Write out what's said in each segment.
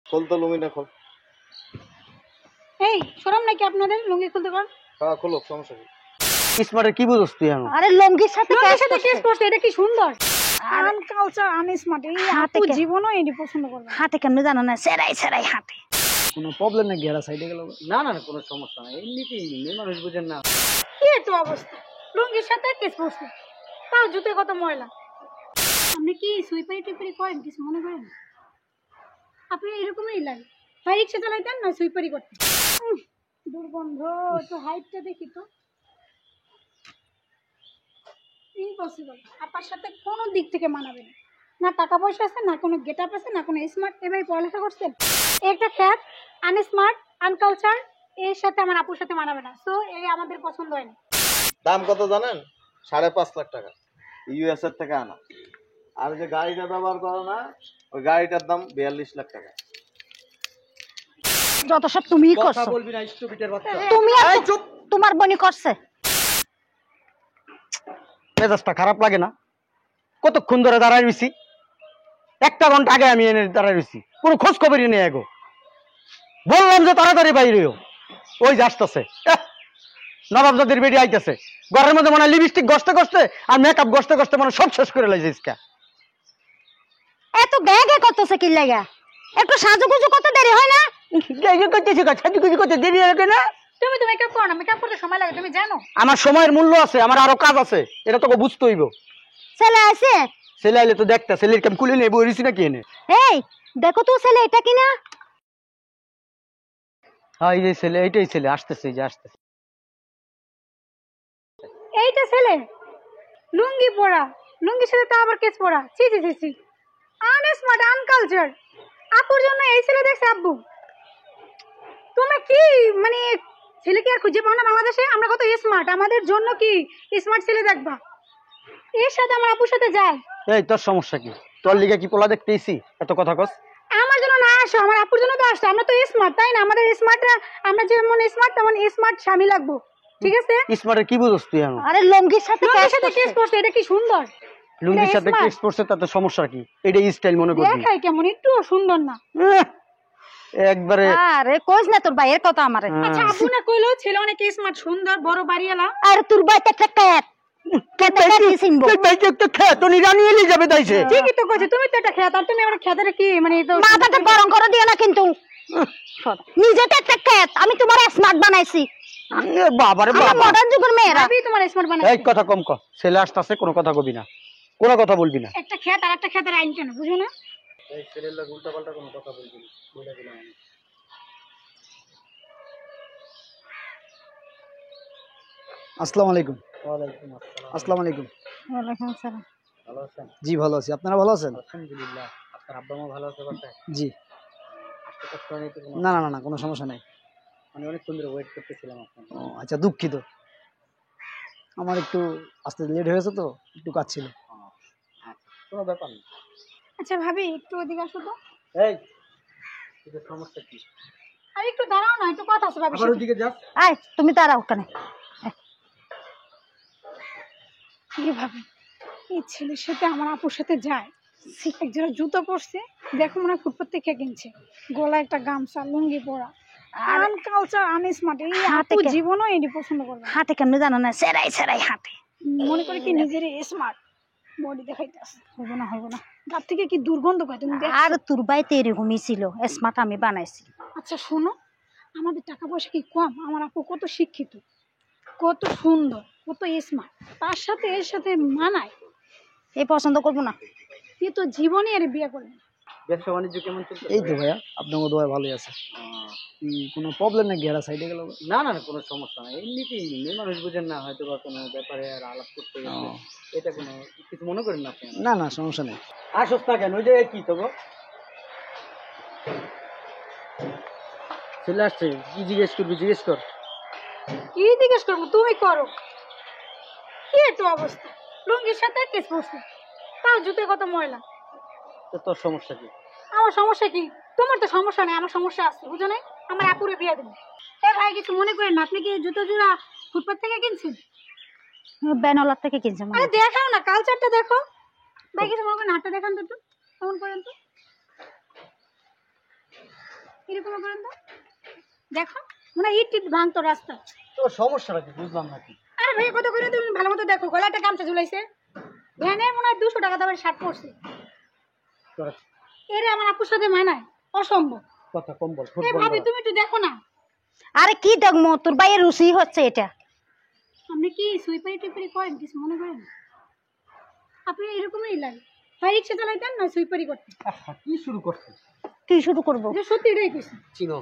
খোল তো লুঙ্গিটা খোল। এই শরম নাকি আপনাদের লুঙ্গি খুলতে পারেন? হ্যাঁ খোলো, সমস্যা কি? স্মার্টের কি বুঝছ তুই এখন? আরে লঙ্গির সাথে কেস করছে, এটা কি সুন্দর আনকালচার আনস্মার্ট। এই আপু জীবনও এটি পছন্দ করবে হাতে কেমনে জানো না, সেরাই সেরাই হাতে। কোনো প্রবলেম নাকি? এরা সাইডে গেল? না না কোনো সমস্যা নাই, এমনিতেই মেয়ে মানুষ বুঝেন না। কি একটু অবস্থা, লুঙ্গির সাথে কেস করছে, তাও জুতে কত ময়লা। আপনি কি সুইপারি টুইপারি করেন? কিছু মনে করেন? আপনি এরকমই লাগে, হয় রিক্সা চালাইতেন না সুইপারি করতেন। দুর্গন্ধ। তো হাইটটা দেখি তো, ইম্পসিবল। আপনার সাথে কোনো দিক থেকে মানাবে না, না টাকা পয়সা আছে, না কোনো গেট আপ আছে, না কোনো স্মার্ট। এভাবে পড়ালেখা করছেন, একটা খ্যাত আনস্মার্ট আনকালচার, এর সাথে আমার আপুর সাথে মানাবে না। সো এই আমাদের পছন্দ হয় না। দাম কত জানেন? 5.5 লাখ টাকা, ইউএস এর থেকে আনা। আর যে গাড়িটা ব্যবহার করো না, ওই গাড়িটার দাম 42 লাখ টাকা। যত সব তুমিই করছো। কথা বলবি না স্টুপিটের বাচ্চা। তুমি আর চুপ, তোমার বনি করছে। মেজাজটা খারাপ লাগে না? কতক্ষণ ধরে দাঁড়ায় রইছি, 1 ঘন্টা আগে আমি এনে দাঁড়ায় রইছি, কোনো খোঁজ খবরই নেই। এগো বললাম যে তাড়াতাড়ি বাইরেও, ওই যে আসতেছে নবাবজাদির বেডি আইতেছে। ঘরের মধ্যে মনে লিপস্টিক ঘষতে ঘষতে আর মেকআপ ঘষতে ঘষতে মানে সব শেষ করে লাইছে। এত গ্যাগে করতেছে কি লাগা? একটু সাজুগুজু করতে দেরি হয় না? করতেছি সাজুগুজু করতে দেরি হবে না? তুমি তো মেকআপ করো না, মেকআপ করতে সময় লাগে, তুমি জানো? আমার সময়ের মূল্য আছে, আমার আরো কাজ আছে, এটা তোকে বুঝতে হইব। ছেলে আছে? ছেলে আইলে তো দেখতে, ছেলের কেম কুলে নেবো এরিছি নাকি এনে? এই দেখো তো ছেলে এটা কিনা। হ্যাঁ এই যে ছেলে, এইটাই ছেলে, আসতেছে, এই যে আসতেছে। এইটা ছেলে লুঙ্গি পরা, লুঙ্গির সাথে তা আবার কেস পরা। ছি ছি ছি ছি, আনস্মার্ট আনকালচার। আপুর জন্য এই ছেলে দেখছে আব্বু। তোমরা কি মানে ছেলে কি আর খুঁজে পাও না বাংলাদেশে? আমরা কত স্মার্ট, আমাদের জন্য কি স্মার্ট ছেলে দেখবা? এর সাথে আমার আপুর সাথে যায়। এই তোর সমস্যা কি? তোর লিগে কি পোলা দেখতেইছি এত কথা কস? আমার জন্য না আসো, আমার আপুর জন্য তো আসো। আমরা তো স্মার্ট, তাই না? আমাদের স্মার্টরা, আমরা যেমন স্মার্ট তেমন স্মার্ট স্বামী লাগবো, ঠিক আছে? স্মার্টের কি বুঝছ তুই এখন? আরে লঙ্গির সাথে কেস করছে, এটা কি সুন্দর? লুঙ্গির সাথে কেস পড়ছে তাতে সমস্যা কি? এটা স্টাইল মনে করবি? দেখাই কেমন, একটু সুন্দর না? একবারে। আরে কইস না তোর ভাইয়ের কথা আমারে। আচ্ছা আপু না কইলো ছেলে অনেক স্মার্ট, সুন্দর, বড় বাড়িওয়ালা। আর তোর ভাইতে একটা ক্যাট চিনবো। তুই ভাই একটা খেত নি রানী এলিজাবেথ আইছে। ঠিকই তো কইছে, তুমি তো একটা খেত, আর তুমি আমার খেতের কি মানে? তো মাথাটা গরম করে দিও না কিন্তু। নিজে তো একটা ক্যাট, আমি তোমার স্মার্ট বানাইছি। বাবারে বাবা, মডার্ন যুগের মেয়েরা। আমি তোমার স্মার্ট বানাই। এই কথা কম কর, ছেলে আসতেছে, কোনো কথা কবি না, কোনো কথা বলবি না। একটা খেত আর একটা খেতের আইন কেন বুঝো না? এই ছেলের লাগি উল্টাপাল্টা কোনো কথা বলবি না, বলে দিলাম আমি। আসসালামু আলাইকুম। ওয়ালাইকুম আসসালাম। আসসালামু আলাইকুম। ওয়ালাইকুম আসসালাম। ভালো আছেন? জি ভালো আছি, আপনারা ভালো আছেন? আলহামদুলিল্লাহ। আপনার আব্বা মা ভালো আছে বাসায়? জি। আসতে কষ্ট হয়নি তো? না না না না, কোনো সমস্যা নাই। আমি অনেকক্ষণ ধরে ওয়েট করতেছিলাম আপনার। ও আচ্ছা, দুঃখিত, আমার একটু আসতে লেট হয়েছে তো, একটু কাজ ছিল। আচ্ছা, কোনো ব্যাপার না। আচ্ছা ভাবি একটু ওদিকে আসো তো। এই তোদের সমস্যা কি? আর একটু দাঁড়াও না, একটু কথা আছে ভাবি। আবার ওদিকে যা। আয় তুমি দাঁড়াও ওখানে। কি ভাবি, এই ছেলের সাথে আমার আপুর সাথে যায়, একজোড়া জুতো পরছে, দেখো মনে হয় ফুটপাত থেকে কিনছে, গলায় একটা গামছা, লুঙ্গি পরা, আনকালচার আনস্মার্ট। এই আপু জীবনও এটি পছন্দ করবে না। হাতে কেমনে জানো না, সেরাই সেরাই হাতে। মনে করে কি নিজের স্মার্ট বডি দেখাইতেছে। হবে না হবে না, তার থেকে কি দুর্গন্ধ পায় তুমি দেখো। আর তোর ভাইতে এরকমই ছিল, স্মার্ট আমি বানাইছি। আচ্ছা শোনো, আমাদের টাকা পয়সা কি কম? আমার আপু কত শিক্ষিত, কত সুন্দর, কত স্মার্ট, তার সাথে এর সাথে মানায়। এই পছন্দ করবো না। এ তো জীবনে আর বিয়ে করবে না। ব্যবসা বাণিজ্য কেমন চলছে? এই তো ভাইয়া, আপনার দোয়া ভালোই আছে। কোনো প্রবলেম নাকি? এরা সাইডে গেল? না না কোনো সমস্যা নাই, এমনিতেই মেয়ে মানুষ বুঝেন না, হয়তো বা কোনো ব্যাপারে আর আলাপ করতে গেছে, এটা কোনো কিছু মনে করেন না আপনি? না না সমস্যা নেই। আসস না কেন? ওই যে কি তবু চলে আসছে, কি জিজ্ঞেস করবি জিজ্ঞেস কর। কি জিজ্ঞেস করবো? তুমি করো। কি একটু অবস্থা, লুঙ্গির সাথে কেস পড়ছে, তাও জুতে কত ময়লা। তো তোর সমস্যা কি? আমার সমস্যা কি? তোমার তো সমস্যা নেই, আমার সমস্যা আছে, বুঝো না? আমার আপুরে বিয়ে দেবো। এ ভাই কিছু মনে করেন না, আপনি কি জুতো জোড়া ফুটপাত থেকে কিনছেন? বেনলার থেকে কিনছে। আরে দেখাও না, কালচারটা দেখো। ভাই কিছু মনে করেন, হাতটা দেখান তো একটু, কেমন করেন তো। এরকম করেন তো, দেখো মনে হয় ইট টিট ভাঙতো রাস্তা। তোর সমস্যাটা কি বুঝলাম না কি? আরে ভাই কত করে তুমি ভালো মতো দেখো, গলায় একটা গামছা ঝুলাইছে, ভ্যানে মনে হয় 200 টাকা দামের শার্ট পরছে। তোর এরে আমার আপুর সাথে মানায়, অসম্ভব। কথা কম বল, এই ফুটবল ভাবি তুমি একটু দেখো না, আরে কি দেখমো, তোর ভাইয়ের রুচি হচ্ছে এটা। আপনি কি সুইপারি টুইপারি করেন কিছু মনে করেন? আপনি এরকমই লাগে, হয় রিক্সা চালাইতেন না সুইপারি করতেন। কি শুরু করছিস? কি শুরু করবো? এটা সত্যি এটাই কইছি। চিনো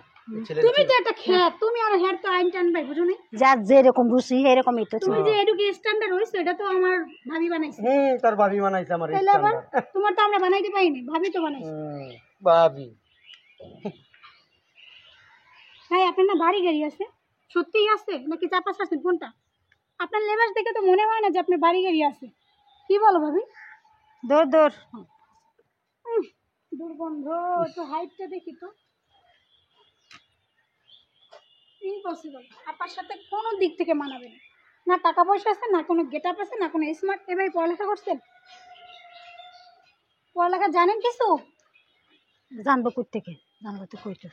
ছেলে তুমি তো একটা খেত, তুমি আর হেয়ার তো আইন টান ভাই বুঝো না। যার যেরকম রুচি এরকমই তো তুমি যে এডুকে স্ট্যান্ডার্ড হইছো এটা তো আমার ভাবি বানাইছে। তার ভাবি বানাইছে আমার তাহলে আবার তোমার তো আমরা বানাইতে পারিনি, ভাবি তো বানাইছে। ভাবি। ভাই আপনার না বাড়ি গাড়ি আছে? সত্যিই আছে নাকি চাপাস আছেন কোনটা? আপনার লেবাস দেখে তো মনে হয় না যে আপনার বাড়ি গাড়ি আছে। কি বলো ভাবি? দৌড় দৌড়। দুর্গন্ধ, তো হাইটটা দেখি তো। ইম্পসিবল, আপনার সাথে কোনো দিক থেকে মানাবে না। না টাকা পয়সা আছে, না কোনো গেট আপ আছে, না কোনো স্মার্ট। এবার পড়ালেখা করছেন? পড়ালেখা জানেন কিছু? জানবো কই থেকে, জানবো তো কইতো।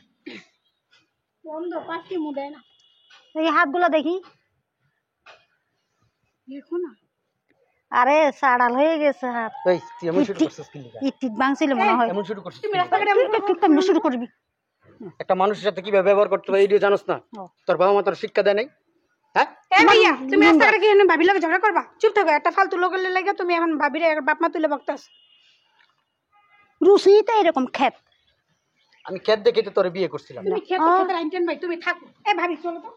বন্ধ, পাখি দেয় না। এই হাতগুলো দেখি। দেখো না, আরে সাড়াল হয়ে গেছে হাত। এই তুই এমন শুরু করছিস কি লিগা? ইট টিট ভাঙছিল মনে হয়। এমন শুরু করছিস? তুমি রাস্তাঘাটে এমন করো? তুই কেমনে শুরু করবি? একটা মানুষের সাথে কিভাবে ব্যবহার করতে হয় এইটা জানোস না? তোর বাবা মা তোর শিক্ষা দেয় নাই? হ্যাঁ? এ ভাইয়া, তুমি রাস্তাঘাটে কি এনে ভাবির লগে ঝগড়া করবা? চুপ থাকো, একটা ফালতু লোকের লাগে তুমি এখন ভাবিরে বাপ মা তুলে বকতাছ। রুচি তো এরকম খেত। আমি খেত দেখে তো তোরে বিয়ে করছিলাম। তুমি খেতে খেতে আইনটেন ভাই, তুমি থাকো। এ ভাবি চলো তো,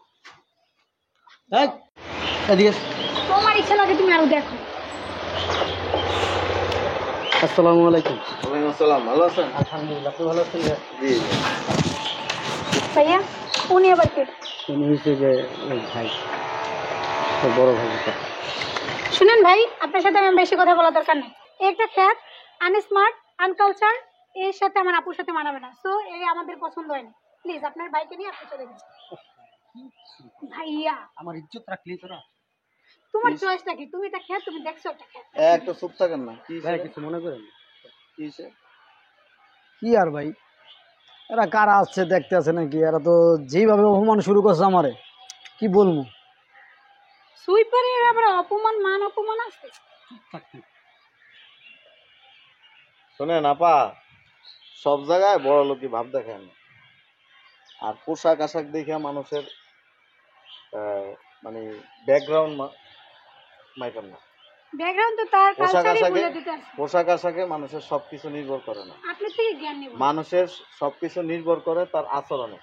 এই এদিকে। তোমার ইচ্ছা লাগে তুমি আরো দেখো। আসসালামু আলাইকুম। ওয়ালাইকুম আসসালাম, ভালো আছেন? আলহামদুলিল্লাহ, আপনি ভালো আছেন? জি জি। ভাইয়া উনি আবার কে? উনি হচ্ছে যে ওই ভাই, তোর বড় ভাই। শুনেন ভাই, আপনার সাথে আমার বেশি কথা বলা দরকার নেই। একটা খ্যাত আনস্মার্ট আনকালচার, এর সাথে আমার আপুর সাথে মানাবে না। সো এই আমাদের পছন্দ হয় না। প্লিজ আপনার ভাইকে নিয়ে আপনি চলে যান। ভাইয়া আমার ইজ্জত রাখলি তোরা? তোমার চয়েসটা কি? তুমি এটা খ্যাত, তুমি দেখছো একটা খ্যাত। একটা চুপ থাকেন না, কি ভাই কিছু মনে করেন? কি হইছে? কি আর ভাই, এরা কারা আসছে দেখতে আছে নাকি? এরা তো যেভাবে অপমান শুরু করছে আমারে, কি বলবো। সুইপারের আবার অপমান, মান অপমান আছে। শোনেন আপা, সব জায়গায় বড় লোকই ভাব দেখেন, আর পোশাক আশাক দেখে মানুষের মানে ব্যাকগ্রাউন্ড মাইটার না। ব্যাকগ্রাউন্ড তো তার পোশাক কালচারই আশাকে বলে দিতে আছে। পোশাক আশাকে মানুষের সবকিছু নির্ভর করে না। আপনি থেকে জ্ঞান নেব। মানুষের সবকিছু নির্ভর করে তার আচরণে।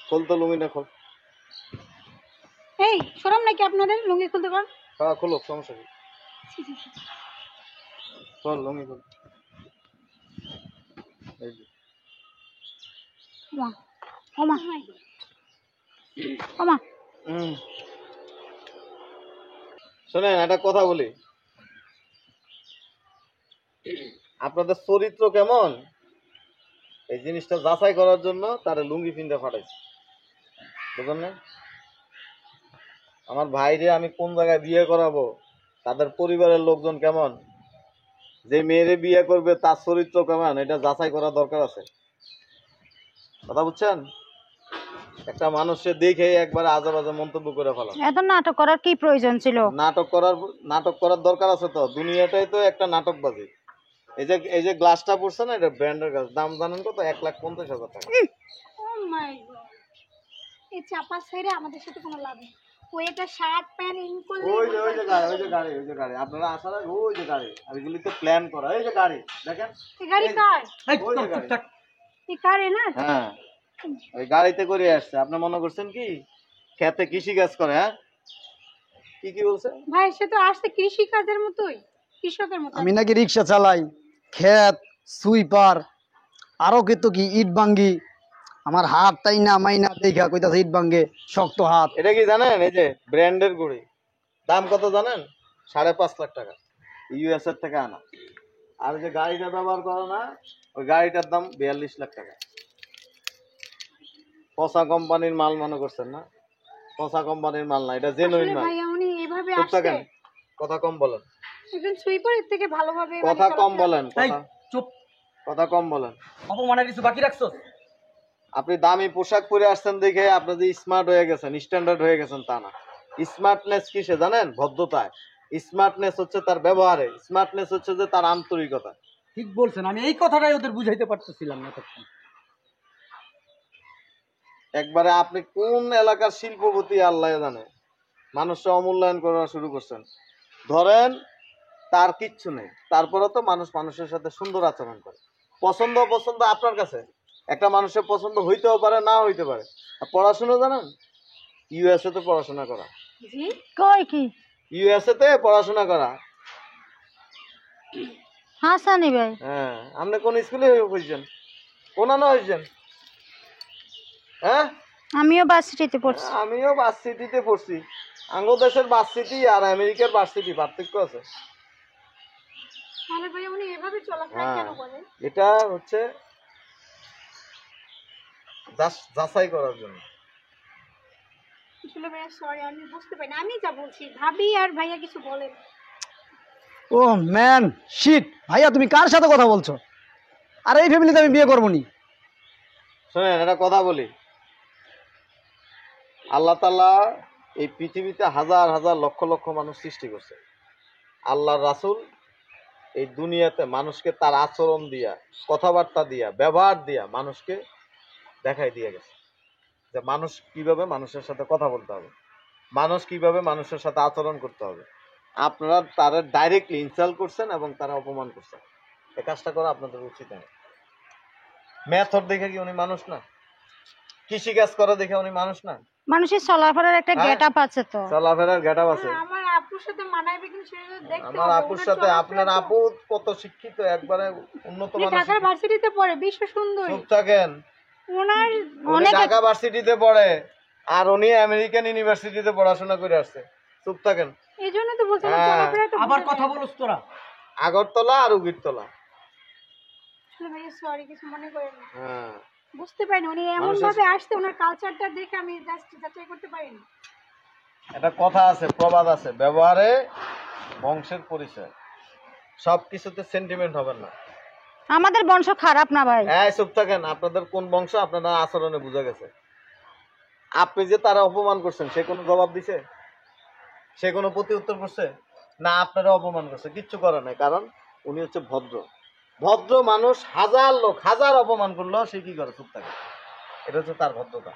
খোল তো লুঙ্গিটা খোল। এই শরম নাকি আপনাদের লুঙ্গি খুলতে পারেন? হ্যাঁ খোলো, সমস্যা কি? খোল লুঙ্গি খোল। এই যে। ওমা ওমা ওমা। শোনেন একটা কথা বলি, আপনাদের চরিত্র কেমন এই জিনিসটা যাচাই করার জন্য তারা লুঙ্গি পিন্দে ফাটাইছে, বুঝলেন না? আমার ভাইরে আমি কোন জায়গায় বিয়ে করাবো, তাদের পরিবারের লোকজন কেমন, যে মেয়েরে বিয়ে করবে তার চরিত্র কেমন, এটা যাচাই করার দরকার আছে। কথা বুঝছেন? একটা মানুষের দেখে একবারে আজে বাজে মন্তব্য করে ফেলা। এত নাটক করার কি প্রয়োজন ছিল? নাটক করার দরকার আছে তো, দুনিয়াটাই তো একটা নাটকবাজি। এই যে গ্লাসটা পড়ছে না, এটা ব্র্যান্ডের গ্লাস, দাম জানেন কত? 1,50,000 টাকা। ও মাই গড, এই চাপা ছেড়ে আমাদের সাথে কোনো লাভ নেই। ওই একটা শার্ট প্যান্ট ইন করলে ওই যে গাড়ি আপনারা আসার আগে ওই যে গাড়ি, আর এগুলি তো প্ল্যান করা। এই যে গাড়ি দেখেন, এই গাড়ি কার? ওই যে গাড়ি। এই কারে না? হ্যাঁ, ওই গাড়িতে করে আসছে। আপনি মনে করছেন কি খেতে কৃষি কাজ করে? হ্যাঁ, কি বলছে ভাই, সে তো আসছে কৃষি কাজের মতোই, কৃষকের মতো। আমি নাকি রিক্সা চালাই, খেত, সুইপার, আরো কিন্তু কি ইট ভাঙ্গি। আমার হাতটাই না মাইনা দেখা কইতাছে ইট ভাঙ্গে, শক্ত হাত। এটা কি জানেন? এই যে ব্র্যান্ডের গুড়ি, দাম কত জানেন? 5.5 লাখ টাকা, ইউএস এর থেকে আনা। আর যে গাড়িটা ব্যবহার করো না, ওই গাড়িটার দাম 42 লাখ টাকা। পচা কোম্পানির মাল মনে করছেন না? পচা কোম্পানির মাল না, এটা জেনুইন আসলে মাল। ভাই উনি এভাবে চুপ আসছে, থাকেন, কথা কম বলেন। একজন সুইপারের থেকে ভালোভাবে কথা কম বলেন, এই চুপ। কথা কম বলেন। অপমানের কিছু বাকি রাখছস? আপনি দামি পোশাক পরে আসছেন দেখে আপনি যে স্মার্ট হয়ে গেছেন, স্ট্যান্ডার্ড হয়ে গেছেন তা না। স্মার্টনেস কিসে জানেন? ভদ্রতায়। স্মার্টনেস হচ্ছে তার ব্যবহারে, স্মার্টনেস হচ্ছে যে তার আন্তরিকতা। ঠিক বলছেন, আমি এই কথাটাই ওদের বুঝাইতে পারতেছিলাম না তখন। একবারে আপনি কোন এলাকার শিল্পপতি আল্লাহ জানে, মানুষরা অমূল্যায়ন করা শুরু করছেন। ধরেন তার কিচ্ছু নেই, তারপরে তো মানুষ মানুষের সাথে সুন্দর আচরণ করে। পছন্দ অপছন্দ আপনার কাছে, একটা মানুষের পছন্দ হইতেও পারে, না হইতে পারে। আর পড়াশোনা জানেন, ইউএসএ তে পড়াশোনা করা, জি কই কি ইউএসএ তে পড়াশোনা করা। হাসানি ভাই? হ্যাঁ, আপনি কোন স্কুলে হয়েছেন? কোন আনা হয়েছেন? হ্যাঁ, আমিও ভার্সিটিতে পড়ছি। আমিও ভার্সিটিতে পড়ছি। বাংলাদেশের ভার্সিটি আর আমেরিকার ভার্সিটি পার্থক্য আছে। তাহলে ভাই উনি এভাবে চলাফেরা হ্যাঁ, কেন করে? এটা হচ্ছে যাচাই করার জন্য। আসলে ভাইয়া সরি, আমি বুঝতে পারি না। আমি যা বলছি ভাবি আর ভাইয়া কিছু বলেন। ও ম্যান শিট, ভাইয়া তুমি কার সাথে কথা বলছো? আর এই ফ্যামিলিতে আমি বিয়ে করবো নি। শোনেন, একটা কথা বলি, আল্লাহ তাআলা এই পৃথিবীতে হাজার হাজার লক্ষ লক্ষ মানুষ সৃষ্টি করছে। আল্লাহর রাসূল এই দুনিয়াতে মানুষকে তার আচরণ দিয়া, কথাবার্তা দিয়া, ব্যবহার দিয়া মানুষকে দেখাই দিয়ে গেছে যে মানুষ কিভাবে মানুষের সাথে কথা বলতে হবে, মানুষ কিভাবে মানুষের সাথে আচরণ করতে হবে। আপনারা তারা ডাইরেক্টলি ইনসাল্ট করছেন এবং তারা অপমান করছেন। এই কাজটা করা আপনাদের উচিত নয়। মেথড দেখে কি উনি মানুষ না? কৃষি কাজ করা দেখে উনি মানুষ না? মানুষের চলাফেরার একটা হ্যাঁ। গেট আপ আছে তো। চলাফেরার গেটআপ আছে। আমার আপুর সাথে মানাইবে কিন্তু সেটা দেখতে আমার হবে। আপুর ওনার সাথে চলাফেরা আপনার তো- আপু কত শিক্ষিত, একবারে উন্নত উনি মানের। ঢাকার ভার্সিটিতে পড়ে, বিশ্ব সুন্দরী। চুপ থাকেন। ওনার উনি অনেক- ঢাকা ভার্সিটিতে পড়ে আর উনি আমেরিকান ইউনিভার্সিটিতে পড়াশোনা করে আসছে। চুপ থাকেন। এই জন্য তো বলছি ওনার হ্যাঁ। চলাফেরা তো আবার বোঝা কথা যায়। বলছ তোরা? আগরতলা আর উগিরতলা। আসলে ভাইয়া সরি, কিছু মনে করেন না। হ্যাঁ, বুঝতে পারিনি উনি এমন ভাবে আসছে, ওনার কালচারটা দেখে আমি জাস্ট যাচাই করতে পারিনি। একটা কথা আছে, প্রবাদ আছে, ব্যবহারে বংশের পরিচয়। সবকিছুতে সেন্টিমেন্ট হবেন না। আমাদের বংশ খারাপ না ভাই। হ্যাঁ, চুপ থাকেন। আপনাদের কোন বংশ আপনারা আচরণে বোঝা গেছে। আপনি যে তারা অপমান করছেন, সে কোনো জবাব দিছে? সে কোনো প্রতি উত্তর করছে না? আপনারা অপমান করছে, কিচ্ছু করে নাই। কারণ উনি হচ্ছে ভদ্র। ভদ্র মানুষ হাজার লোক হাজার অপমান করলেও সে কি করে? চুপ থাকে। এটা হচ্ছে তার ভদ্রতা।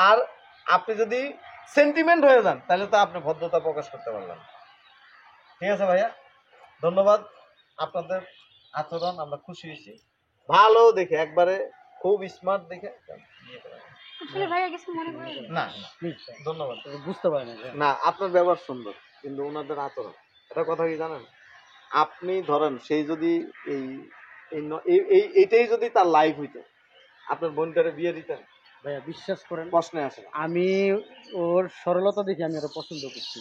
আর আপনি যদি সেন্টিমেন্ট হয়ে যান তাহলে তো আপনি ভদ্রতা প্রকাশ করতে পারলেন না। ঠিক আছে ভাইয়া, ধন্যবাদ। আপনাদের আচরণ আমরা খুশি হয়েছি। ভালো দেখে, একবারে খুব স্মার্ট দেখে বিয়ে করা। আসলে ভাইয়া কিছু মনে করেন না। না না, ধন্যবাদ। বুঝতে পারি না। না, আপনার ব্যবহার সুন্দর, কিন্তু ওনাদের আচরণ। এটা কথা কি জানেন? আপনি ধরেন সেই যদি এইটাই যদি তার লাইফ হইতো, আপনার বোনটারে বিয়ে দিতেন? ভাইয়া বিশ্বাস করেন, প্রশ্নে আসে না। আমি ওর সরলতা দেখে আমি ওরা পছন্দ করছি।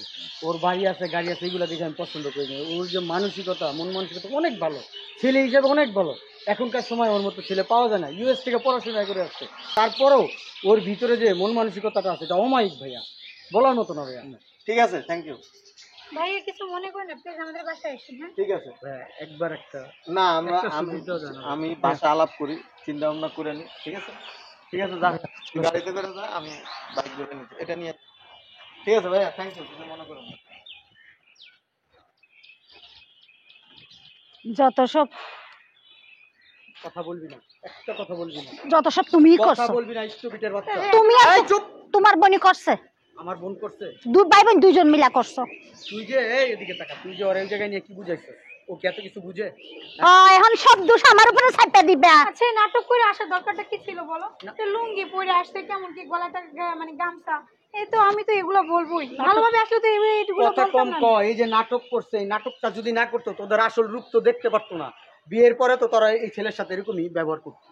ওর বাড়ি আছে, গাড়ি আছে, এগুলো দেখে আমি পছন্দ করি না। ওর যে মানসিকতা, মন মানসিকতা অনেক ভালো, ছেলে হিসেবে অনেক ভালো। এখনকার সময় ওর মতো ছেলে পাওয়া যায় না। ইউএস থেকে পড়াশোনা করে আসছে, তারপরেও ওর ভিতরে যে মন মানসিকতাটা আছে এটা অমায়িক ভাইয়া, বলার মতো না ভাইয়া। ঠিক আছে, থ্যাংক ইউ। ভাইয়া কিছু মনে করেন না, প্লিজ আমাদের বাসায় এসেন। হ্যাঁ, ঠিক আছে। ভাইয়া একবার একটা না, আমরা একটা সুবিধা জানাবো। আমি ভাষা আলাপ করি, চিন্তা ভাবনা করে নিই। ঠিক আছে, ঠিক আছে, যান। গাড়িতে করে যা, আমি বাইক ধরে নিচ্ছি এটা নিয়ে। ঠিক আছে ভাইয়া, থ্যাংক ইউ। কিছু মনে করুন না। যত সব কথা বলবি না, একটা কথা বলবি না, যত সব তুমিই কথা করছো। বলবি না, স্টুপিটের বাচ্চা। তুমি আর এই চুপ। তোমার বোনই করছে। আমার বোন করছে? দুই ভাই বোন দুইজন মিলা করছো। তুই যে এই এদিকে তাকা, তুই যে ওর এই জায়গায় নিয়ে কি বুঝাইছিস? ও কি এত কিছু বুঝে? এখন সব দোষ আমার উপরে ছাপটা দিবে। আচ্ছা এই নাটক করে আসার দরকারটা কি ছিল বলো? তো লুঙ্গি পরে আসছে, কেমন কি গলাটা মানে গামছা, এই তো আমি তো এগুলো বলবোই। ভালোভাবে আসলে তো এইগুলো কথা বলতাম কম না। ক। এই যে নাটক করছে, এই নাটকটা যদি না করতো তোদের আসল রূপ তো দেখতে পারতো না। বিয়ের পরে তো তোরা এই ছেলের সাথে এরকমই ব্যবহার করতি।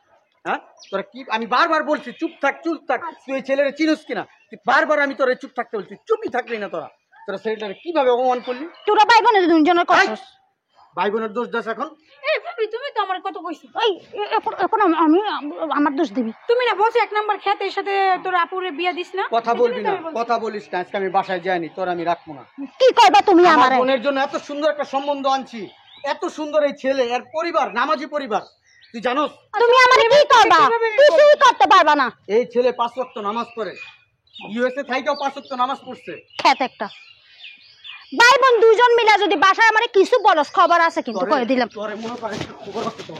হ্যাঁ, তোরা কি, আমি বারবার বলছি চুপ থাক চুপ থাক। তুই এই ছেলের চিনিস কিনা? তুই বারবার আমি তোরা চুপ থাকতে বলছি, চুপই থাকলি না। তোরা তোরা ছেলেটাকে কিভাবে অপমান করলি? তোরা ভাই বোনের দুজনের করছো। ভাই বোনের দোষ দাস এখন? এই ভাবি, তুমি তো আমার কত কইছো। ওই এখন আমি আমার দোষ দিবি? তুমি না বলছো 1 নাম্বার খেতের সাথে তোর আপুরে বিয়া দিস না? কথা বলবি না, কথা বলিস না। আজকে আমি বাসায় যাইনি, তোর আমি রাখবো না। কি করবা তুমি আমার আমারে? বোনের জন্য এত সুন্দর একটা সম্বন্ধ আনছি, এত সুন্দর এই ছেলে, এর পরিবার নামাজি পরিবার, তুই জানোস তুমি আমারে কি করবা? কিছুই করতে পারবা না। এই ছেলে 5 ওয়াক্ত নামাজ পড়ে, ইউএসএ থাইকেও 5 ওয়াক্ত নামাজ পড়ছে। খেত একটা ভাই বোন দুইজন মিলে যদি বাসায় আমারে কিছু বলস খবর আছে কিন্তু করে দিলাম। তোরে মনে করে খবর আছে তো।